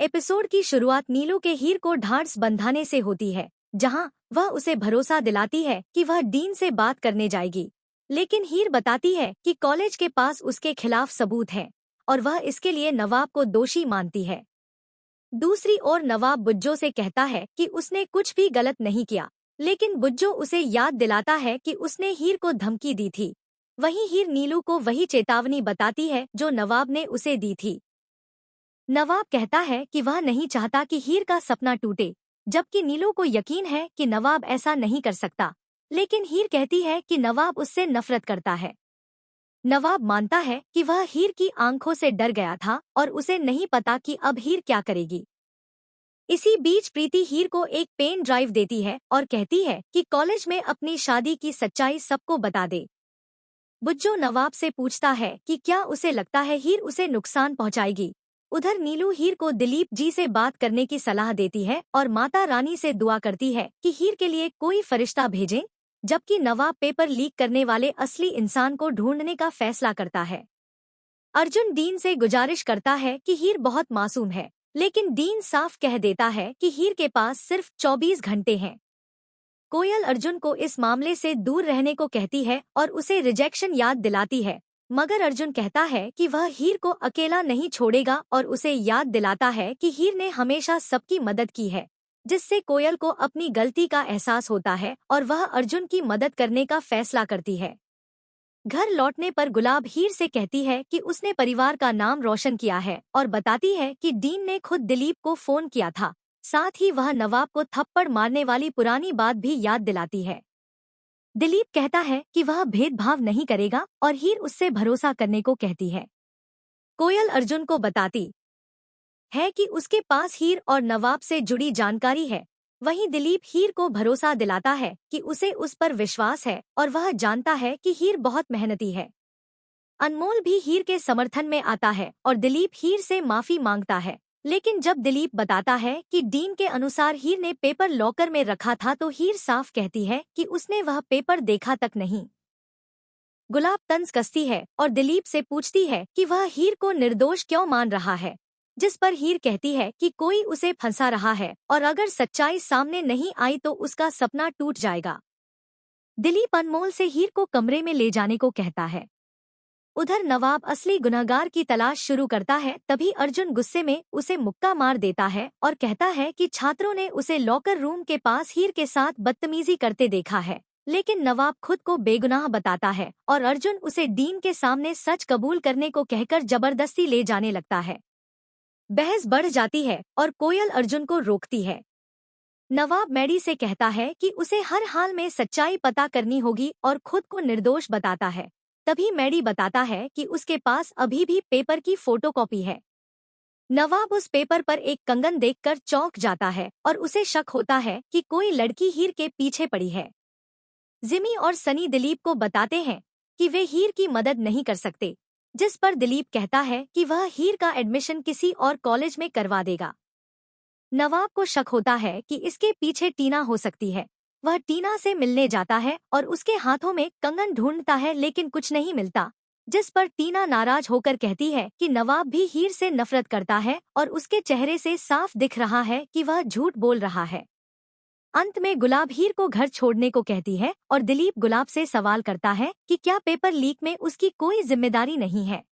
Episode की शुरुआत नीलू के हीर को ढांढस बंधाने से होती है, जहां वह उसे भरोसा दिलाती है कि वह डीन से बात करने जाएगी। लेकिन हीर बताती है कि कॉलेज के पास उसके खिलाफ सबूत हैं और वह इसके लिए नवाब को दोषी मानती है। दूसरी ओर नवाब बुज्जो से कहता है कि उसने कुछ भी गलत नहीं किया, लेकिन बुज्जो उसे याद दिलाता है कि उसने हीर को धमकी दी थी। वहीं हीर नीलू को वही चेतावनी बताती है जो नवाब ने उसे दी थी। नवाब कहता है कि वह नहीं चाहता कि हीर का सपना टूटे, जबकि नीलू को यकीन है कि नवाब ऐसा नहीं कर सकता। लेकिन हीर कहती है कि नवाब उससे नफरत करता है। नवाब मानता है कि वह हीर की आंखों से डर गया था और उसे नहीं पता कि अब हीर क्या करेगी। इसी बीच प्रीति हीर को एक पेन ड्राइव देती है और कहती है कि कॉलेज में अपनी शादी की सच्चाई सबको बता दे। बुज्जो नवाब से पूछता है कि क्या उसे लगता है हीर उसे नुकसान पहुंचाएगी। उधर नीलू हीर को दिलीप जी से बात करने की सलाह देती है और माता रानी से दुआ करती है कि हीर के लिए कोई फरिश्ता भेजें, जबकि नवाब पेपर लीक करने वाले असली इंसान को ढूंढने का फैसला करता है। अर्जुन डीन से गुजारिश करता है कि हीर बहुत मासूम है, लेकिन डीन साफ कह देता है कि हीर के पास सिर्फ 24 घंटे हैं। कोयल अर्जुन को इस मामले से दूर रहने को कहती है और उसे रिजेक्शन याद दिलाती है, मगर अर्जुन कहता है कि वह हीर को अकेला नहीं छोड़ेगा और उसे याद दिलाता है कि हीर ने हमेशा सबकी मदद की है, जिससे कोयल को अपनी गलती का एहसास होता है और वह अर्जुन की मदद करने का फैसला करती है। घर लौटने पर गुलाब हीर से कहती है कि उसने परिवार का नाम रोशन किया है और बताती है कि डीन ने खुद दिलीप को फोन किया था। साथ ही वह नवाब को थप्पड़ मारने वाली पुरानी बात भी याद दिलाती है। दिलीप कहता है कि वह भेदभाव नहीं करेगा और हीर उससे भरोसा करने को कहती है। कोयल अर्जुन को बताती है कि उसके पास हीर और नवाब से जुड़ी जानकारी है। वहीं दिलीप हीर को भरोसा दिलाता है कि उसे उस पर विश्वास है और वह जानता है कि हीर बहुत मेहनती है। अनमोल भी हीर के समर्थन में आता है और दिलीप हीर से माफी मांगता है। लेकिन जब दिलीप बताता है कि डीन के अनुसार हीर ने पेपर लॉकर में रखा था, तो हीर साफ कहती है कि उसने वह पेपर देखा तक नहीं। गुलाब तंज कसती है और दिलीप से पूछती है कि वह हीर को निर्दोष क्यों मान रहा है, जिस पर हीर कहती है कि कोई उसे फंसा रहा है और अगर सच्चाई सामने नहीं आई तो उसका सपना टूट जाएगा। दिलीप अनमोल से हीर को कमरे में ले जाने को कहता है। उधर नवाब असली गुनहगार की तलाश शुरू करता है। तभी अर्जुन गुस्से में उसे मुक्का मार देता है और कहता है कि छात्रों ने उसे लॉकर रूम के पास हीर के साथ बदतमीजी करते देखा है। लेकिन नवाब खुद को बेगुनाह बताता है और अर्जुन उसे डीन के सामने सच कबूल करने को कहकर जबरदस्ती ले जाने लगता है। बहस बढ़ जाती है और कोयल अर्जुन को रोकती है। नवाब मैडी से कहता है कि उसे हर हाल में सच्चाई पता करनी होगी और खुद को निर्दोष बताता है। तभी मैडी बताता है कि उसके पास अभी भी पेपर की फोटोकॉपी है। नवाब उस पेपर पर एक कंगन देखकर चौंक जाता है और उसे शक होता है कि कोई लड़की हीर के पीछे पड़ी है। जिमी और सनी दिलीप को बताते हैं कि वे हीर की मदद नहीं कर सकते, जिस पर दिलीप कहता है कि वह हीर का एडमिशन किसी और कॉलेज में करवा देगा। नवाब को शक होता है कि इसके पीछे टीना हो सकती है। वह टीना से मिलने जाता है और उसके हाथों में कंगन ढूंढता है, लेकिन कुछ नहीं मिलता, जिस पर टीना नाराज होकर कहती है कि नवाब भी हीर से नफरत करता है और उसके चेहरे से साफ दिख रहा है कि वह झूठ बोल रहा है। अंत में गुलाब हीर को घर छोड़ने को कहती है और दिलीप गुलाब से सवाल करता है कि क्या पेपर लीक में उसकी कोई जिम्मेदारी नहीं है।